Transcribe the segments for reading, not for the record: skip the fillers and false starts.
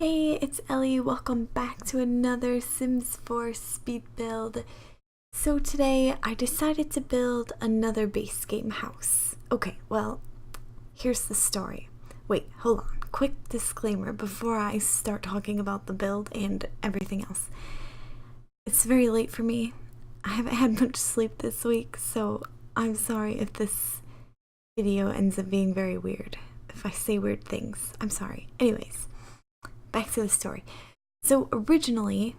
Hey, it's Ellie. Welcome back to another Sims 4 speed build. So today I decided to build another base game house. Okay, well, here's the story. Wait, hold on. Quick disclaimer before I start talking about the build and everything else. It's very late for me. I haven't had much sleep this week, so I'm sorry if this video ends up being very weird. If I say weird things, I'm sorry. Anyways, back to the story. So originally,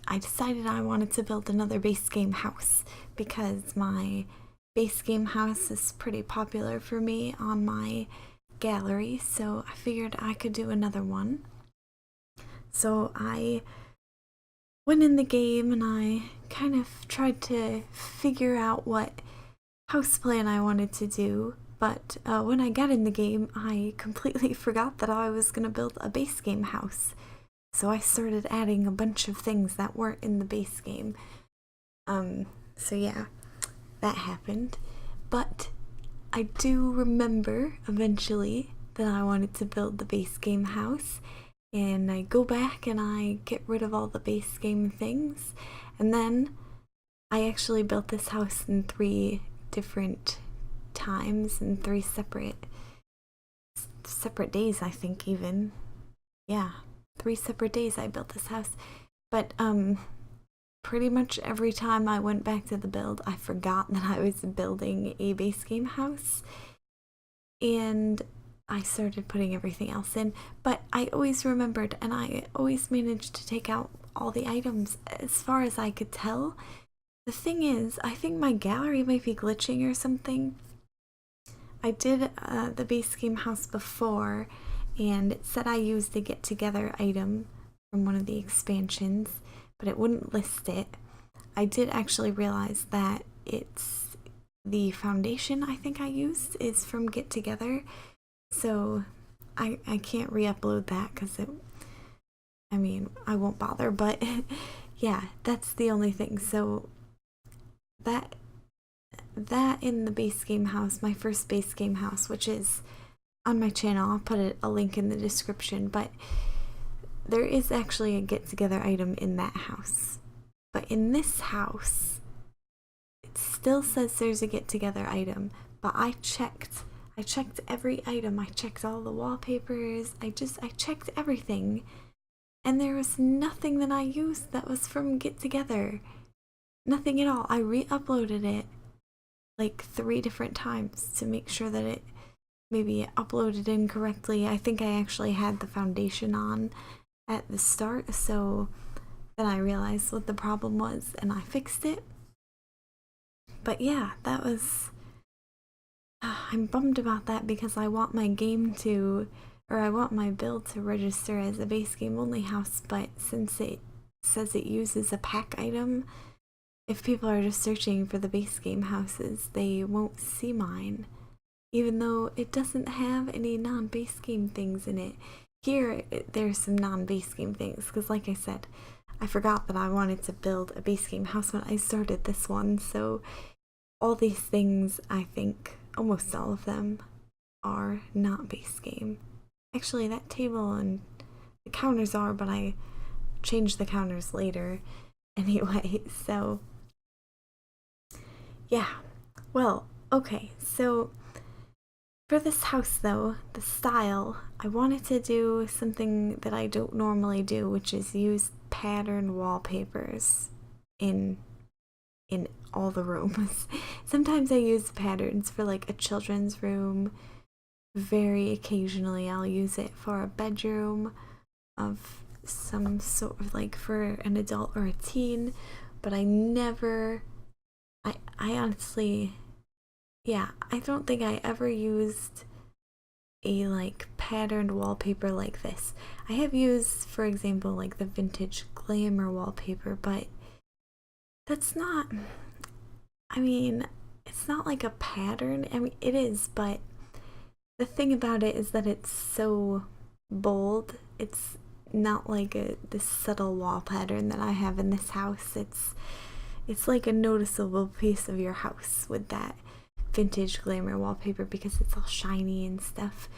I decided I wanted to build another base game house because my base game house is pretty popular for me on my gallery, so I figured I could do another one. So I went in the game and I kind of tried to figure out what house plan I wanted to do, but when I got in the game, I completely forgot that I was going to build a base game house. So I started adding a bunch of things that weren't in the base game. So yeah, that happened. But I do remember eventually that I wanted to build the base game house, and I go back and I get rid of all the base game things, and then I actually built this house in 3 different times and 3 separate days, I think. Even yeah, 3 separate days I built this house. But pretty much every time I went back to the build, I forgot that I was building a base game house, and I started putting everything else in. But I always remembered, and I always managed to take out all the items as far as I could tell. The thing is, I think my gallery might be glitching or something. I did the base game house before, and it said I used a get together item from one of the expansions, but it wouldn't list it. I did actually realize that it's the foundation I think I used is from Get Together, so I can't re-upload that because I won't bother, but yeah, that's the only thing. So that in the base game house, my first base game house, which is on my channel, I'll put a link in the description, but there is actually a get together item in that house. But in this house, it still says there's a get together item, but I checked every item. I checked all the wallpapers. I checked everything, and there was nothing that I used that was from Get Together. Nothing at all. I re-uploaded it like 3 different times to make sure that it maybe uploaded incorrectly. I think I actually had the foundation on at the start, so then I realized what the problem was and I fixed it. But yeah, that was I'm bummed about that because I want my game to, or I want my build to register as a base game only house, but since it says it uses a pack item, if people are just searching for the base game houses, they won't see mine, even though it doesn't have any non-base game things in it. Here, there's some non-base game things, because like I said, I forgot that I wanted to build a base game house when I started this one, so all these things, I think, almost all of them, are not base game. Actually, that table and the counters are, but I changed the counters later anyway, so yeah. Well, okay, so for this house though, the style, I wanted to do something that I don't normally do, which is use pattern wallpapers in all the rooms. Sometimes I use patterns for like a children's room. Very occasionally I'll use it for a bedroom of some sort of, like, for an adult or a teen, but I never, I honestly, yeah, I don't think I ever used a like patterned wallpaper like this. I have used, for example, like the vintage glamour wallpaper, but that's not, it's not like a pattern. It is, but the thing about it is that it's so bold. It's not like this subtle wall pattern that I have in this house. It's like a noticeable piece of your house with that vintage glamour wallpaper because it's all shiny and stuff.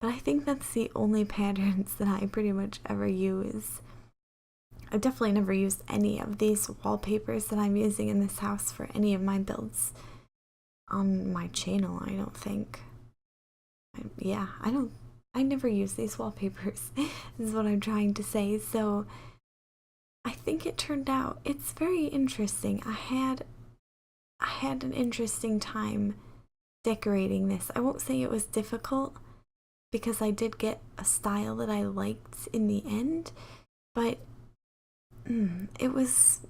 but I think that's the only patterns that I pretty much ever use. I've definitely never used any of these wallpapers that I'm using in this house for any of my builds on my channel, I don't think. Yeah, I never use these wallpapers, is what I'm trying to say. So I think it turned out, it's very interesting. I had an interesting time decorating this. I won't say it was difficult because I did get a style that I liked in the end, but it was,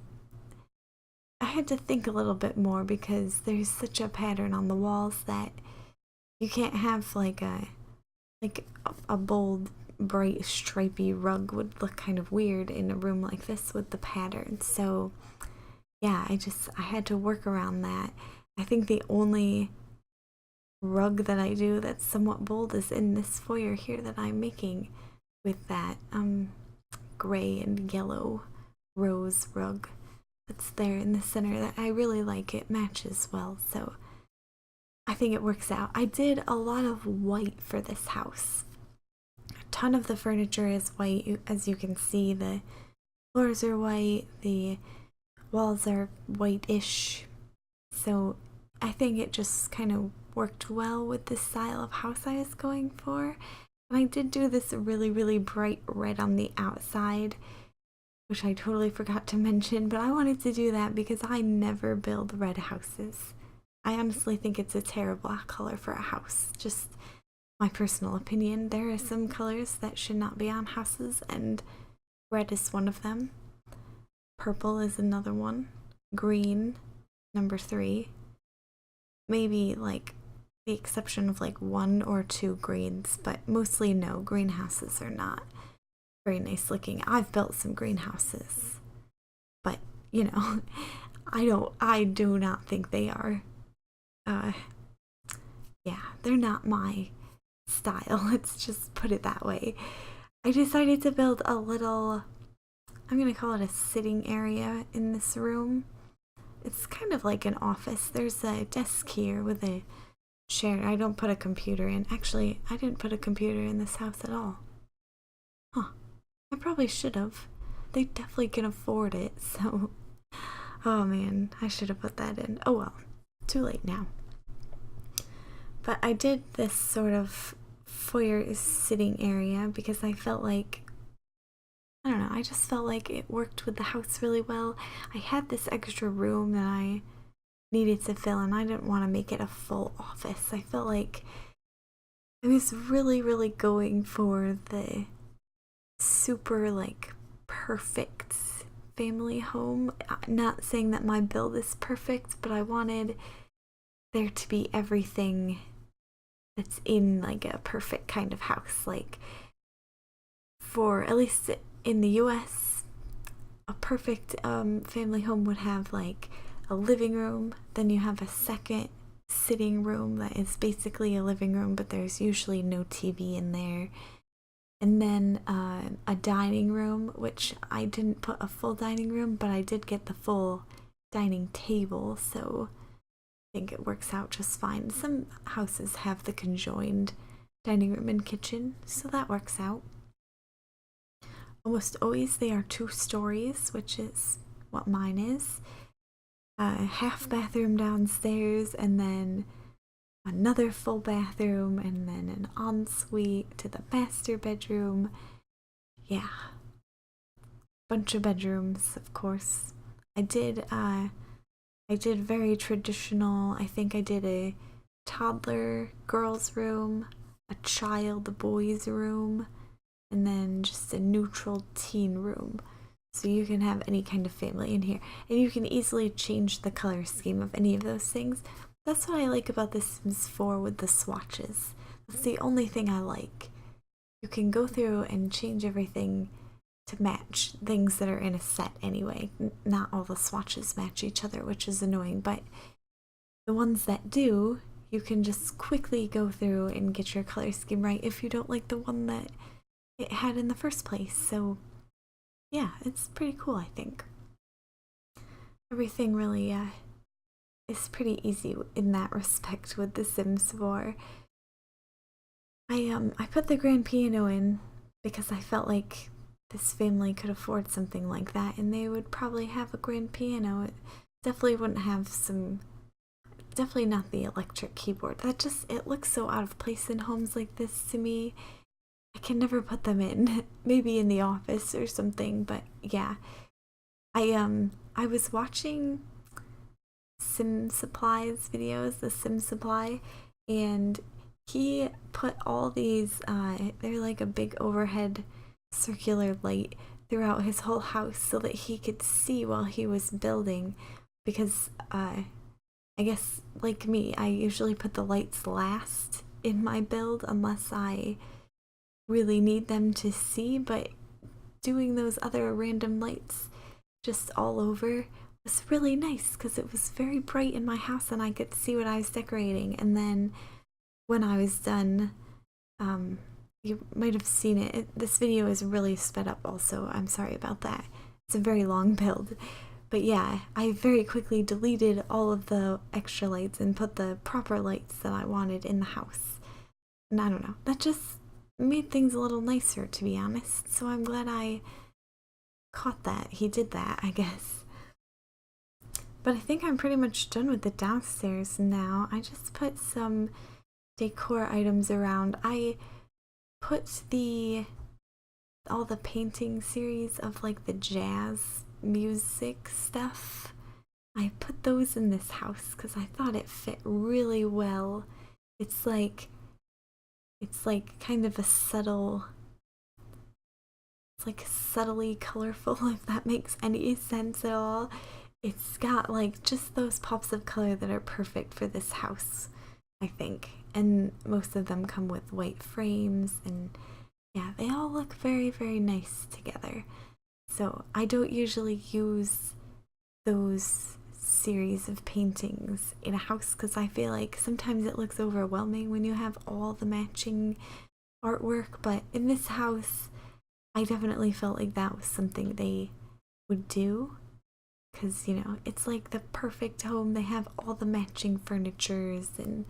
I had to think a little bit more because there's such a pattern on the walls that you can't have like a bold, bright, stripy rug would look kind of weird in a room like this with the pattern. So yeah, I had to work around that. I think the only rug that I do that's somewhat bold is in this foyer here that I'm making with that gray and yellow rose rug that's there in the center that I really like. It matches well, so I think it works out. I did a lot of white for this house. A ton of the furniture is white, as you can see. The floors are white, the walls are whitish, so I think it just kind of worked well with the style of house I was going for. And I did do this really, really bright red on the outside, which I totally forgot to mention, but I wanted to do that because I never build red houses. I honestly think it's a terrible color for a house. Just my personal opinion. There are some colors that should not be on houses, and red is one of them. Purple is another one. Green, number 3. Maybe like the exception of like 1 or 2 greens, but mostly no. Greenhouses are not very nice looking. I've built some greenhouses, but you know, I do not think they are yeah, they're not my style. Let's just put it that way. I decided to build a little, I'm gonna call it a sitting area in this room. It's kind of like an office. There's a desk here with a chair. I don't put a computer in. Actually, I didn't put a computer in this house at all. Huh. I probably should have. They definitely can afford it, so. Oh man, I should have put that in. Oh well, too late now. But I did this sort of foyer sitting area because I felt like, I don't know, I just felt like it worked with the house really well. I had this extra room that I needed to fill, and I didn't want to make it a full office. I felt like I was really, really going for the super, like, perfect family home. Not saying that my build is perfect, but I wanted there to be everything that's in like a perfect kind of house. Like, for at least in the US, a perfect family home would have like a living room, then you have a second sitting room that is basically a living room, but there's usually no TV in there, and then a dining room, which I didn't put a full dining room, but I did get the full dining table, so I think it works out just fine. Some houses have the conjoined dining room and kitchen, so that works out. Almost always they are 2 stories, which is what mine is. A half bathroom downstairs, and then another full bathroom, and then an ensuite to the master bedroom. Yeah. Bunch of bedrooms, of course. I did very traditional. I think I did a toddler girls room, a child boys room, and then just a neutral teen room. So you can have any kind of family in here, and you can easily change the color scheme of any of those things. That's what I like about The Sims 4 with the swatches. That's the only thing I like. You can go through and change everything to match things that are in a set anyway. Not all the swatches match each other, which is annoying, but the ones that do, you can just quickly go through and get your color scheme right if you don't like the one that it had in the first place. So yeah, it's pretty cool, I think. Everything really is pretty easy in that respect with The Sims 4. I put the grand piano in because I felt like this family could afford something like that, and they would probably have a grand piano. It definitely wouldn't have some, definitely not the electric keyboard. It looks so out of place in homes like this to me. I can never put them in. Maybe in the office or something, but yeah. I was watching Sim Supply's videos, the Sim Supply, and he put all these they're like a big overhead circular light throughout his whole house so that he could see while he was building, because I guess like me, I usually put the lights last in my build unless I really need them to see, but doing those other random lights just all over was really nice because it was very bright in my house and I could see what I was decorating. And then when I was done, you might have seen it. This video is really sped up also. I'm sorry about that. It's a very long build. But yeah, I very quickly deleted all of the extra lights and put the proper lights that I wanted in the house. And I don't know, that just made things a little nicer, to be honest. So I'm glad I caught that. He did that, I guess. But I think I'm pretty much done with the downstairs now. I just put some decor items around. I put all the painting series of like the jazz music stuff. I put those in this house because I thought it fit really well. It's like kind of a subtle, it's like subtly colorful, if that makes any sense at all. It's got like just those pops of color that are perfect for this house, I think. And most of them come with white frames, and yeah, they all look very, very nice together. So I don't usually use those series of paintings in a house because I feel like sometimes it looks overwhelming when you have all the matching artwork, but in this house I definitely felt like that was something they would do because, you know, it's like the perfect home. They have all the matching furnitures and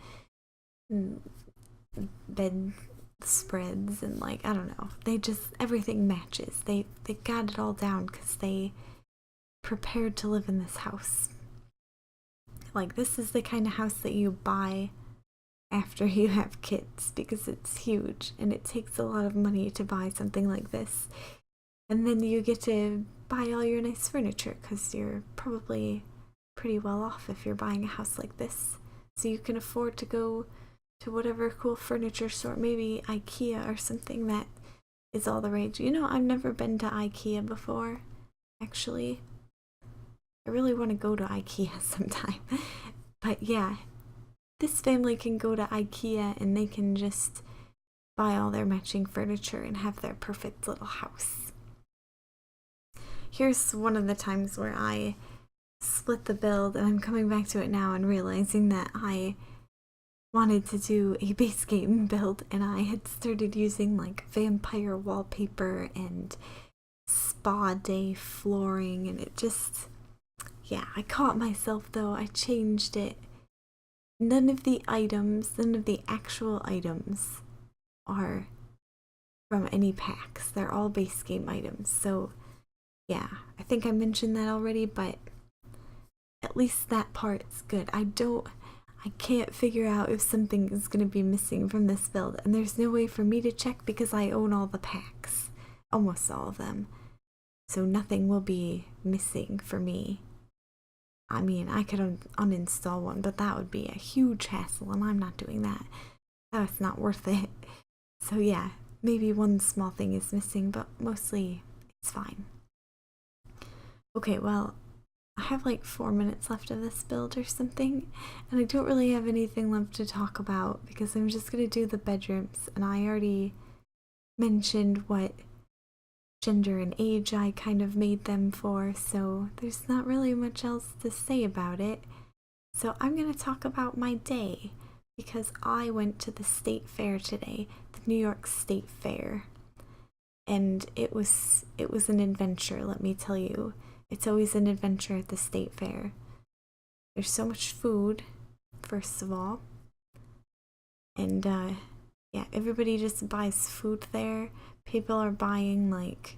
bed spreads and like, I don't know, they just, everything matches. They got it all down because they prepared to live in this house. Like, this is the kind of house that you buy after you have kids because it's huge and it takes a lot of money to buy something like this. And then you get to buy all your nice furniture because you're probably pretty well off if you're buying a house like this. So you can afford to go to whatever cool furniture store, maybe IKEA or something that is all the rage. You know, I've never been to IKEA before, actually. I really want to go to IKEA sometime. But yeah, this family can go to IKEA and they can just buy all their matching furniture and have their perfect little house. Here's one of the times where I split the build, and I'm coming back to it now and realizing that I wanted to do a base game build, and I had started using like vampire wallpaper and spa day flooring, and it just, yeah, I caught myself though. I changed it. None of the actual items are from any packs. They're all base game items. So yeah, I think I mentioned that already, but at least that part's good. I can't figure out if something is going to be missing from this build, and there's no way for me to check because I own all the packs, almost all of them. So nothing will be missing for me. I mean, I could uninstall one, but that would be a huge hassle, and I'm not doing that. That's not worth it. So yeah, maybe one small thing is missing, but mostly it's fine. Okay, well, I have like 4 minutes left of this build or something, and I don't really have anything left to talk about because I'm just gonna do the bedrooms, and I already mentioned what gender and age I kind of made them for, so there's not really much else to say about it. So I'm gonna talk about my day because I went to the state fair today, the New York State Fair, and it was an adventure, let me tell you. It's always an adventure at the state fair. There's so much food, first of all, and yeah, everybody just buys food there. People are buying like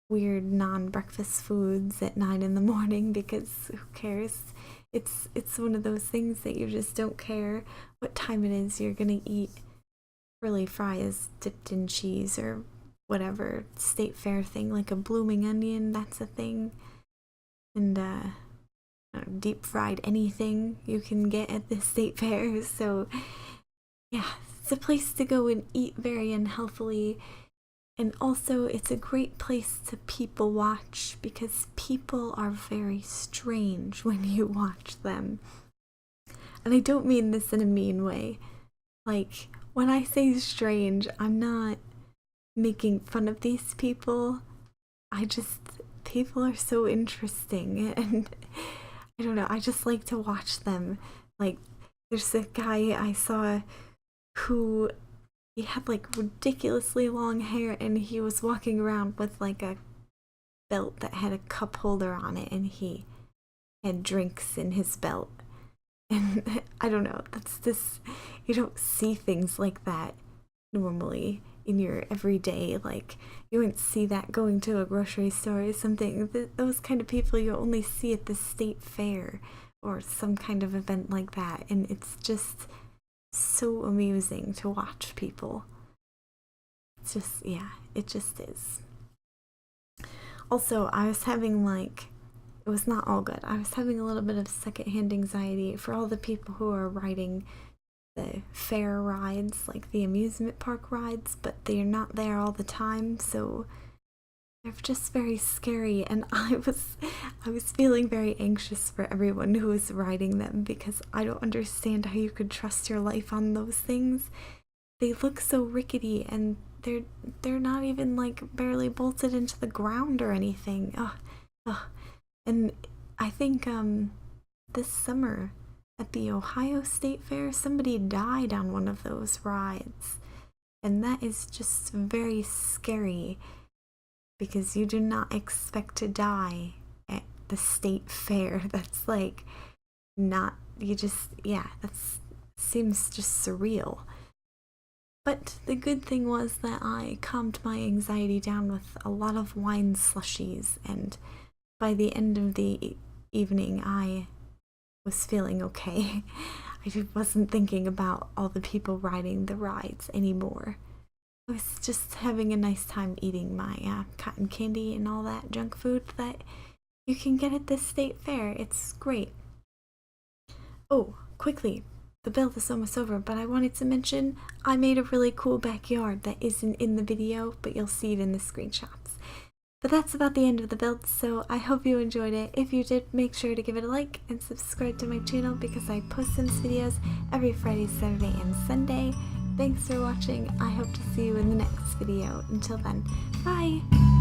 weird non-breakfast foods at 9 in the morning because who cares? It's one of those things that you just don't care what time it is. You're gonna eat curly fries dipped in cheese or whatever state fair thing, like a blooming onion, that's a thing. And deep fried anything you can get at the state fair. So yeah, it's a place to go and eat very unhealthily. And also, it's a great place to people watch because people are very strange when you watch them. And I don't mean this in a mean way. Like, when I say strange, I'm not making fun of these people. People are so interesting. And I don't know, I just like to watch them. Like, there's a guy I saw who he had like ridiculously long hair and he was walking around with like a belt that had a cup holder on it and he had drinks in his belt. And I don't know, that's this, you don't see things like that normally in your everyday, like you wouldn't see that going to a grocery store or something. Those kind of people you only see at the state fair or some kind of event like that, and it's just so amusing to watch people. It's just, yeah, it just is. Also, I was having like, it was not all good. I was having a little bit of secondhand anxiety for all the people who are riding the fair rides, like the amusement park rides, but they're not there all the time, so they're just very scary. And I was feeling very anxious for everyone who was riding them because I don't understand how you could trust your life on those things. They look so rickety and they're not even like barely bolted into the ground or anything. Ugh. And I think this summer at the Ohio State Fair somebody died on one of those rides, and that is just very scary because you do not expect to die at the state fair. That's like not, you just, yeah, that seems just surreal. But the good thing was that I calmed my anxiety down with a lot of wine slushies, and by the end of the evening I was feeling okay. I wasn't thinking about all the people riding the rides anymore. I was just having a nice time eating my cotton candy and all that junk food that you can get at this state fair. It's great. Oh, quickly, the build is almost over, but I wanted to mention I made a really cool backyard that isn't in the video, but you'll see it in the screenshots. But that's about the end of the build, so I hope you enjoyed it. If you did, make sure to give it a like and subscribe to my channel because I post Sims videos every Friday, Saturday, and Sunday. Thanks for watching. I hope to see you in the next video. Until then, bye!